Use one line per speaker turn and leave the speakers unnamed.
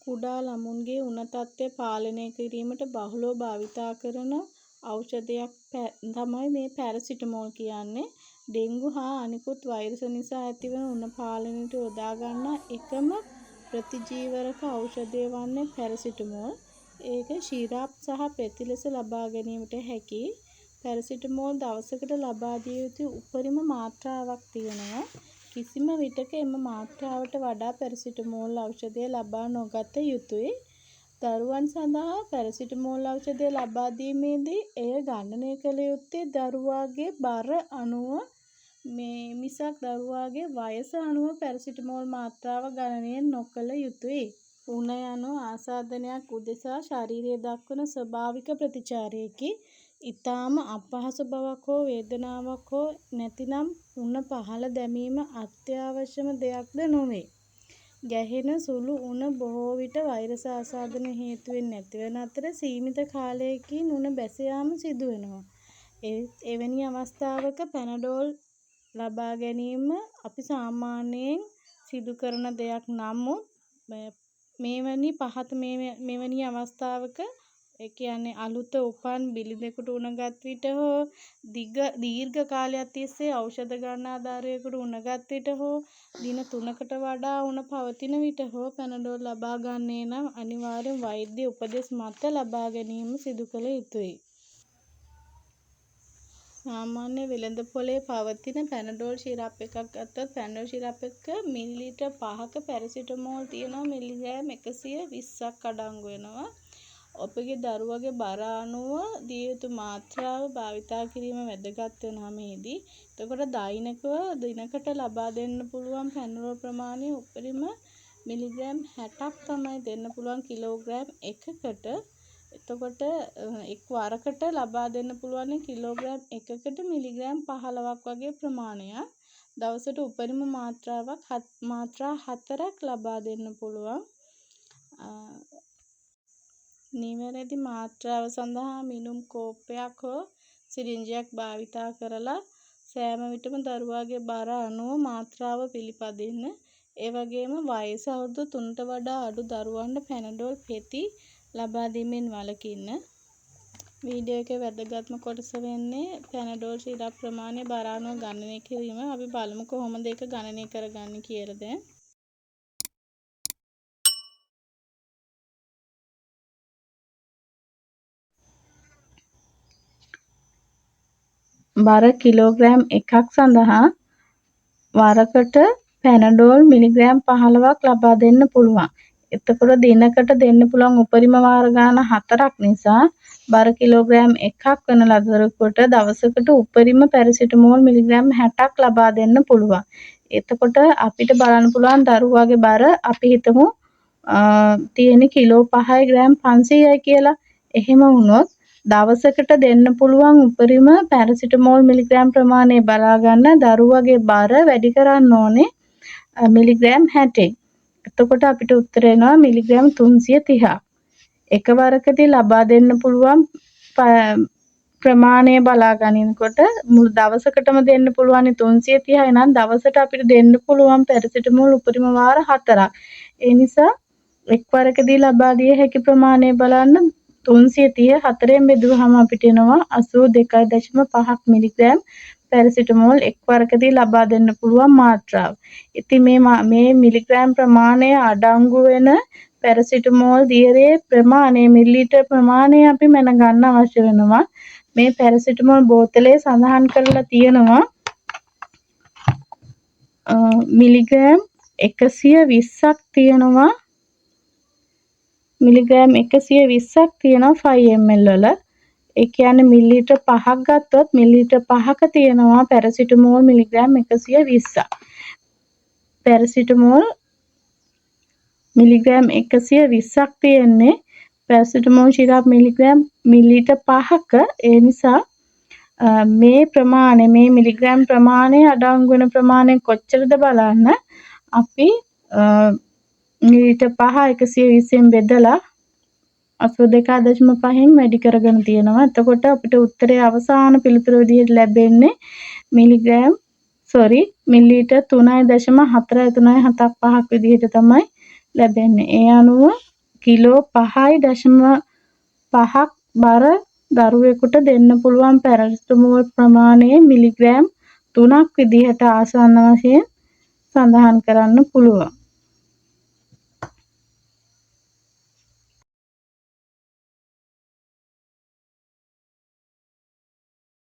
කුඩා ළමුන්ගේ උණ තත්ත්වය පාලනය කිරීමට බහුලව භාවිතා කරන ඖෂධයක් තමයි මේ පැරසිටමෝල් කියන්නේ. ඩෙංගු හා අනිකුත් වෛරස් නිසා ඇතිවන උණ පාලනයට යොදා ගන්නා එකම ප්‍රතිජීවරක ඖෂධය වන්නේ පැරසිටමෝල්. ඒක ශිරාප් සහ පෙති ලෙස ලබා ගැනීමට හැකි. පැරසිටමෝල් දවසකට ලබා දිය යුතු උපරිම මාත්‍රාවක් තියෙනවා. කිසිම විටක එම මාත්‍රාවට වඩා පැරසිටමෝල් ඖෂධය ලබා නොගත යුතුයි. දරුවන් සඳහා පැරසිටමෝල් ඖෂධය ලබා දීමේදී එය ගණනය කළ යුත්තේ දරුවාගේ බර අනුව මිසක් දරුවාගේ වයස අනුව පැරසිටමෝල් මාත්‍රාව ගණනය නොකළ යුතුයි. උණ යනු ආසාදනයක් උදෙසා ශරීරයේ දක්වන ස්වභාවික ප්‍රතිචාරයකි. ඉතාම අපහසු බවක් හෝ වේදනාවක් හෝ නැතිනම් උණ පහළ දැමීම අත්‍යවශ්‍යම දෙයක්ද නොවේ. ගැහෙන සුළු උණ බොහෝ විට වෛරස් ආසාදන හේතුවෙන් නැතිවන අතර සීමිත කාලයකින් උණ බැස යාම සිදු වෙනවා. එවැනි අවස්ථාවක පැනඩෝල් ලබා ගැනීම අපි සාමාන්‍යයෙන් සිදු කරන දෙයක්. නමුත් මෙවැනි අවස්ථාවක ඒ කියන්නේ අලුත උපන් බිලිඳෙකුට උණගත් විට හෝ දීර්ඝ කාලයක් තිස්සේ ඖෂධ ගන්නා දරුවෙකුට උණගත් විට හෝ දින 3කට වඩා උණ පවතින විට හෝ පැනඩෝල් ලබා ගන්නේ නම් අනිවාර්යෙන් වෛද්‍ය උපදෙස් මත ලබා ගැනීම සිදු කළ යුතුයි. සාමාන්‍ය වෙළඳපොලේ පවතින පැනඩෝල් ශිරප් එකක් ගත්තොත් පැනඩෝල් ශිරප් එක මිලිලීටර් 5ක පැරසිටමෝල් තියෙනවා මිලිග්‍රෑම් 120ක් අඩංගු වෙනවා. ඔබගේ දරුවගේ බර අනුව දිය යුතු මාත්‍රාව භාවිතා කිරීම වැදගත් වෙනවා මේදී. එතකොට දෛනිකව දිනකට ලබා දෙන්න පුළුවන් පැනඩෝල් ප්‍රමාණය උපරිම මිලිග්‍රෑම් 60ක් තමයි දෙන්න පුළුවන් කිලෝග්‍රෑම් 1කට. එතකොට එක් වරකට ලබා දෙන්න පුළුවන් කිලෝග්‍රෑම් 1කට මිලිග්‍රෑම් 15ක් වගේ ප්‍රමාණයක්. දවසට උපරිම මාත්‍රා 4ක් ලබා දෙන්න පුළුවන්. නිවැරදි මාත්‍රාව සඳහා මිනුම් කෝප්පයක් හෝ සිරින්ජයක් භාවිතා කරලා සෑම විටම දරුවාගේ බර අනුව මාත්‍රාව පිළිපදින්න. ඒ වගේම වයස අවුරුදු 3ට වඩා අඩු දරුවන්ට පැනඩෝල් පෙති ලබා දීමෙන් වළකින්න. වීඩියෝ එකේ වැදගත්ම කොටස වෙන්නේ පැනඩෝල් ශිරප් ප්‍රමාණය බර අනුව ගණනය කිරීම. අපි බලමු කොහොමද ඒක ගණනය කරගන්නේ කියලා දැන්. බර කිලෝග්‍රෑම් 1ක් සඳහා වරකට පැනඩෝල් මිලිග්‍රෑම් 15ක් ලබා දෙන්න පුළුවන්. එතකොට දිනකට දෙන්න පුළුවන් උපරිම වාර ගාන 4ක් නිසා බර කිලෝග්‍රෑම් 1ක් වෙන ලදරුවෙකුට දවසකට උපරිම පැරසිටමෝල් මිලිග්‍රෑම් 60ක් ලබා දෙන්න පුළුවන්. එතකොට අපිට බලන්න පුළුවන් දරුවාගේ බර අපි හිතමු තියෙන කිලෝ 5යි ග්‍රෑම් 500යි කියලා. එහෙම වුණොත් දවසකට දෙන්න පුළුවන් උපරිම පැරසිටමෝල් මිලිග්‍රෑම් ප්‍රමාණය බලා ගන්න දරුවගේ බර වැඩි කරන්න ඕනේ මිලිග්‍රෑම් 60න්. එතකොට අපිට උත්තර එනවා මිලිග්‍රෑම් 330ක්. එකවරකදී ලබා දෙන්න පුළුවන් ප්‍රමාණය බලා ගන්නකොට මුළු දවසකටම දෙන්න පුළුවන් 330යි නම් දවසට අපිට දෙන්න පුළුවන් පැරසිටමෝල් උපරිම වාර 4ක්. ඒ නිසා එක්වරකදී ලබා දිය හැකි ප්‍රමාණය බලන්න 330 4න් බෙදුවහම අපිට එනවා 82.5ක් මිලිග්‍රෑම් පැරසිටමෝල් එක්වරකදී ලබා දෙන්න පුළුවන් මාත්‍රාව. ඉතින් මේ මිලිග්‍රෑම් ප්‍රමාණය අඩංගු වෙන පැරසිටමෝල් දියරේ ප්‍රමාණය මිලිලීටර් ප්‍රමාණය අපි මැනගන්න අවශ්‍ය වෙනවා. මේ පැරසිටමෝල් බෝතලේ සඳහන් කරලා තියෙනවා මිලිග්‍රෑම් 120ක් තියෙනවා. මිලිග්‍රෑම් 120ක් තියෙනවා 5ml වල. ඒ කියන්නේ මිලිලීටර් 5ක් ගත්තොත් මිලිලීටර් 5ක තියෙනවා පැරසිටමෝල් මිලිග්‍රෑම් 120ක්. පැරසිටමෝල් මිලිග්‍රෑම් 120ක් තියෙන්නේ පැරසිටමෝල් ශිරප් මිලිලීටර් 5ක. ඒ නිසා මේ මිලිග්‍රෑම් ප්‍රමාණය අඩංගු වෙන ප්‍රමාණය කොච්චරද බලන්න අපි මිලිලීටර් 5 120න් බෙදලා 82.5න් වැඩි කරගෙන තියෙනවා. එතකොට අපිට උත්තරයේ අවසාන පිළිතුර විදිහට ලැබෙන්නේ මිලිලීටර් 3.437ක් විදිහට තමයි ලැබෙන්නේ. ඒ අනුව කිලෝ 5.5ක් බර දරුවෙකුට දෙන්න පුළුවන් පැරසිටමෝල් ප්‍රමාණය මිලිග්‍රෑම් 3ක් විදිහට ආසන්න වශයෙන් සඳහන් කරන්න පුළුවන්.